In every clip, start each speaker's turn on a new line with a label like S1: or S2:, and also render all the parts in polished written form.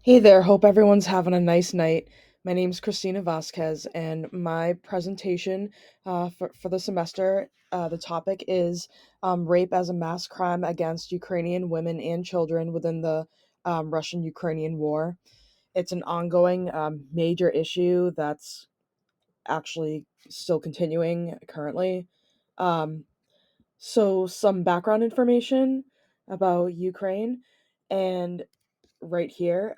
S1: Hey there, hope everyone's having a nice night. My name's Christina Vasquez, and my presentation for the semester, the topic is rape as a mass crime against Ukrainian women and children within the Russian Ukrainian war. It's an ongoing major issue that's actually still continuing currently. Um, some background information about Ukraine and right here.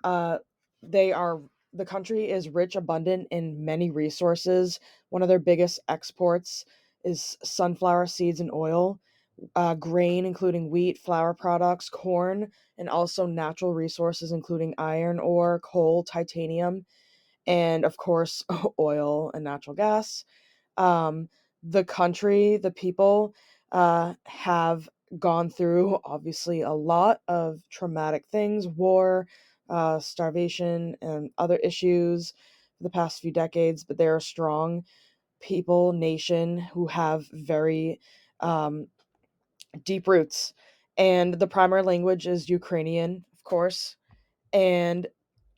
S1: They are the country is rich, abundant in many resources. One of their biggest exports is sunflower seeds and oil, grain, including wheat, flour products, corn, and also natural resources, including iron ore, coal, titanium, and of course, oil and natural gas. um, the country, the people have gone through obviously a lot of traumatic things, war, starvation, and other issues for the past few decades, but they're a strong people, nation who have very um, deep roots. And the primary language is Ukrainian, of course. And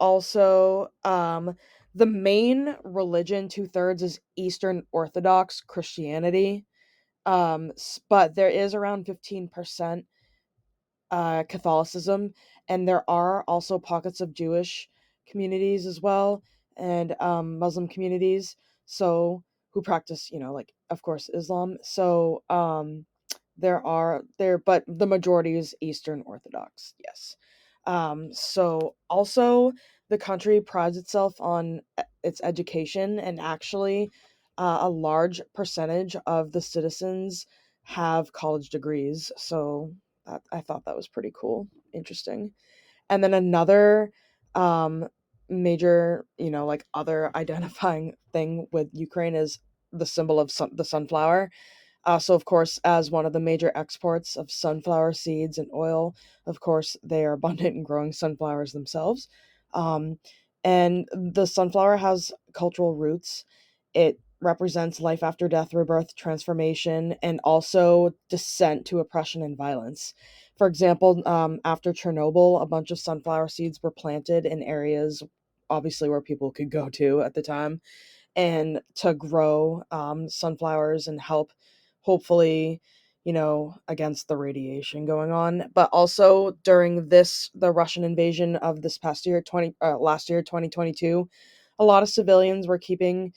S1: also, the main religion, two-thirds, is Eastern Orthodox Christianity. But there is around 15% Catholicism, and there are also pockets of Jewish communities as well, and Muslim communities. So who practice, like of course Islam. So but the majority is Eastern Orthodox. Yes. So also the country prides itself on its education, and actually, a large percentage of the citizens have college degrees. So I thought that was pretty cool, interesting. And then another um, major, like other identifying thing with Ukraine is the symbol of the sunflower. So, of course, as one of the major exports of sunflower seeds and oil, of course, they are abundant in growing sunflowers themselves. Um, and the sunflower has cultural roots. It represents life after death, rebirth, transformation, and also descent to oppression and violence. For example, after Chernobyl, a bunch of sunflower seeds were planted in areas, obviously, where people could go to at the time, and to grow sunflowers and help, hopefully, against the radiation going on. But also during the Russian invasion of this past year, last year, 2022, a lot of civilians were keeping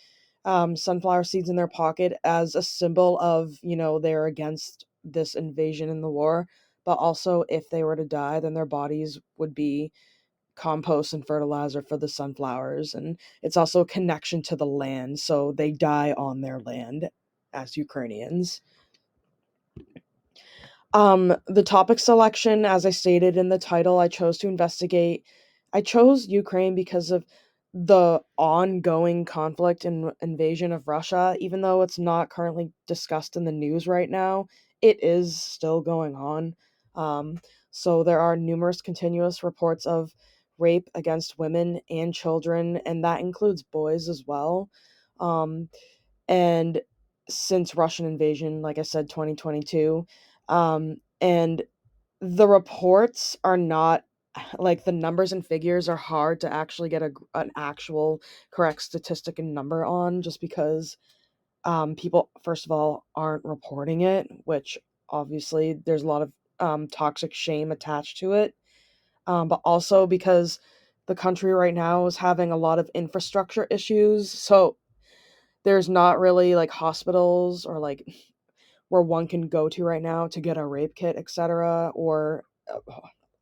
S1: sunflower seeds in their pocket as a symbol of, they're against this invasion in the war. But also, if they were to die, then their bodies would be compost and fertilizer for the sunflowers, and it's also a connection to the land, so they die on their land as Ukrainians. The topic selection, as I stated in the title, I chose Ukraine because of the ongoing conflict and invasion of Russia. Even though it's not currently discussed in the news right now, it is still going on. Um, so there are numerous continuous reports of rape against women and children, and that includes boys as well. Um, and since Russian invasion, like I said, 2022, and the reports are not, like, the numbers and figures are hard to actually get an actual correct statistic and number on, just because people, first of all, aren't reporting it, which obviously there's a lot of toxic shame attached to it, but also because the country right now is having a lot of infrastructure issues. So there's not really like hospitals or like where one can go to right now to get a rape kit, etc., or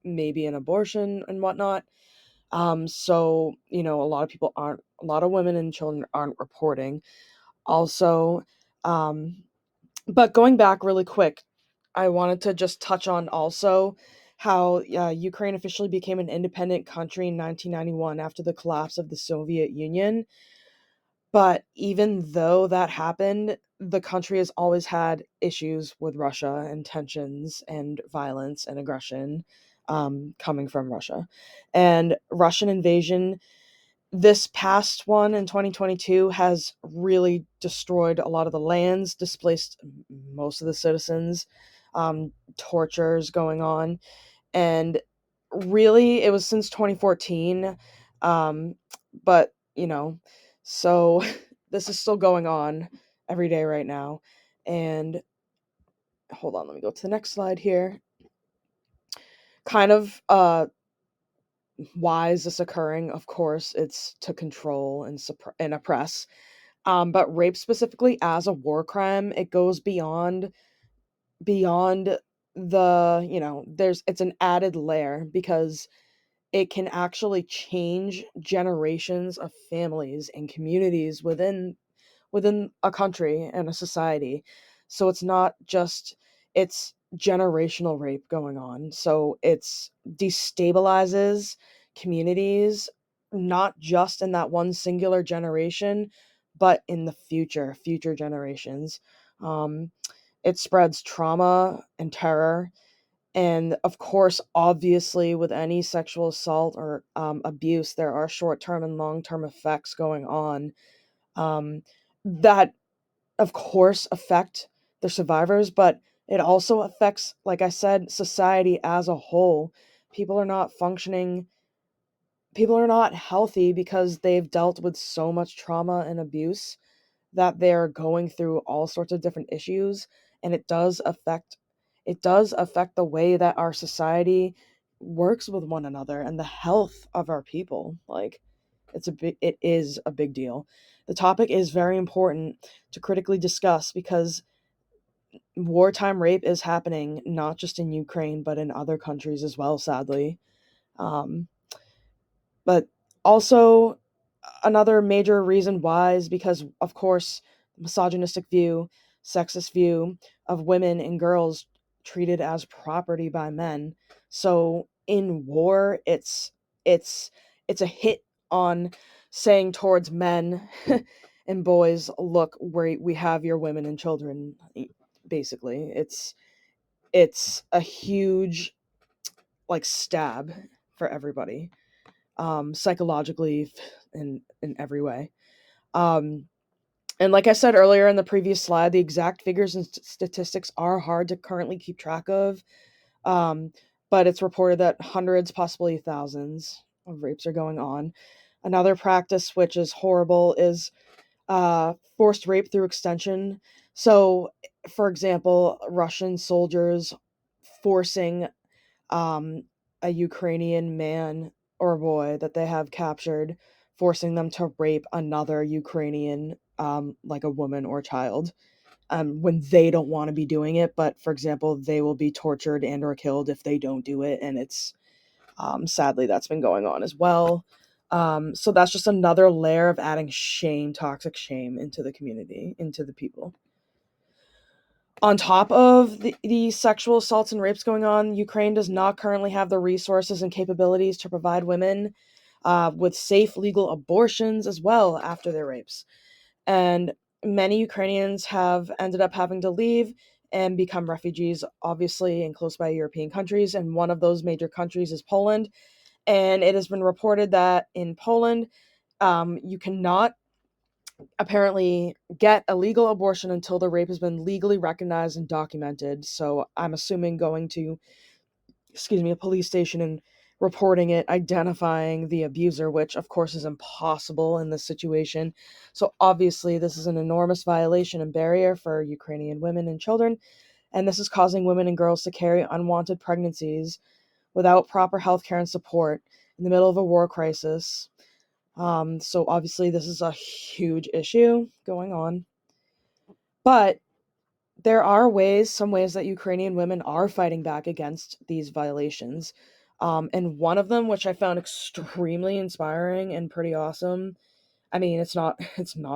S1: maybe an abortion and whatnot. So a lot of women and children aren't reporting. Also, um, but going back really quick, I wanted to just touch on also how Ukraine officially became an independent country in 1991 after the collapse of the Soviet Union. But even though that happened, the country has always had issues with Russia and tensions and violence and aggression coming from Russia. And Russian invasion, this past one in 2022, has really destroyed a lot of the lands, displaced most of the citizens, tortures going on. And really, it was since 2014, um, but, so this is still going on every day right now, and hold on, let me go to the next slide here. Kind of, why is this occurring? Of course, it's to control and and oppress. But rape specifically as a war crime, it goes beyond there's it's an added layer because it can actually change generations of families and communities within a country and a society. So it's not just it's generational rape going on. So it's destabilizes communities not just in that one singular generation, but in the future generations. Um, it spreads trauma and terror, and of course, obviously, with any sexual assault or abuse, there are short term and long term effects going on um, that, of course, affect the survivors, but it also affects, like I said, society as a whole. People are not functioning, people are not healthy because they've dealt with so much trauma and abuse that they're going through all sorts of different issues, and it does affect the way that our society works with one another and the health of our people. Like, it is a big deal. The topic is very important to critically discuss because wartime rape is happening not just in Ukraine but in other countries as well, sadly. um, but also, another major reason why is because, of course, misogynistic view, sexist view of women and girls treated as property by men. So in war, it's it's a hit on saying towards men and boys, look, we have your women and children. Basically, it's a huge like stab for everybody, psychologically, in every way. Um, and like I said earlier in the previous slide, the exact figures and statistics are hard to currently keep track of. Um, but it's reported that hundreds, possibly thousands, of rapes are going on. Another practice which is horrible is forced rape through extension. So, for example, Russian soldiers forcing um, a Ukrainian man or boy that they have captured, forcing them to rape another Ukrainian, like a woman or child, when they don't want to be doing it. But for example, they will be tortured and or killed if they don't do it, and it's sadly that's been going on as well. So that's just another layer of adding shame, toxic shame, into the community, into the people. On top of the sexual assaults and rapes going on, Ukraine does not currently have the resources and capabilities to provide women with safe legal abortions as well after their rapes. And many Ukrainians have ended up having to leave and become refugees, obviously, in close by European countries. And one of those major countries is Poland. And it has been reported that in Poland, you cannot apparently get a legal abortion until the rape has been legally recognized and documented. So I'm assuming going to, a police station and reporting it, identifying the abuser, which of course is impossible in this situation. So obviously, this is an enormous violation and barrier for Ukrainian women and children, and this is causing women and girls to carry unwanted pregnancies without proper health care and support in the middle of a war crisis. So obviously, this is a huge issue going on. But there are some ways that Ukrainian women are fighting back against these violations. And one of them, which I found extremely inspiring and pretty awesome. I mean, it's not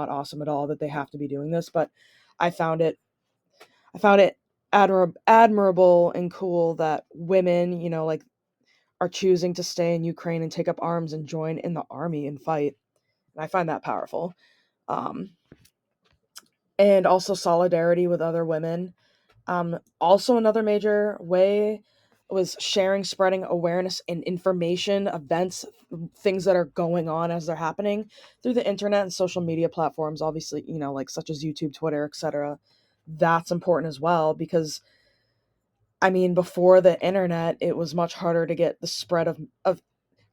S1: awesome at all that they have to be doing this, but I found it I found it admirable and cool that women, like, are choosing to stay in Ukraine and take up arms and join in the army and fight. And I find that powerful. Um, and also solidarity with other women. Also, another major way was sharing, spreading awareness and information, events, things that are going on as they're happening through the internet and social media platforms, obviously, like such as YouTube, Twitter, etc. That's important as well because I mean, before the internet, it was much harder to get the spread of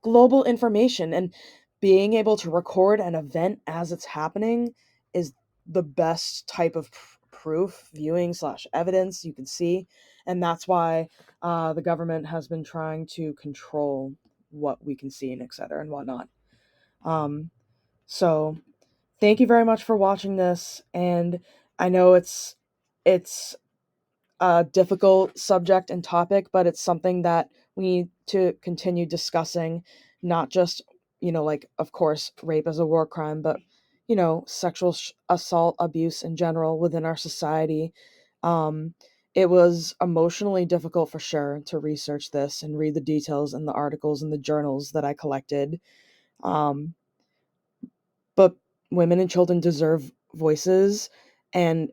S1: global information, and being able to record an event as it's happening is the best type of proof, viewing slash evidence you can see, and that's why the government has been trying to control what we can see and et cetera and whatnot. So thank you very much for watching this, and I know it's a difficult subject and topic, but it's something that we need to continue discussing, not just, like, of course, rape as a war crime, but, sexual assault, abuse in general within our society. Um, it was emotionally difficult for sure to research this and read the details in the articles and the journals that I collected. Um, but women and children deserve voices, and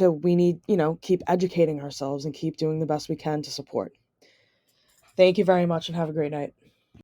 S1: we need, keep educating ourselves and keep doing the best we can to support. Thank you very much and have a great night.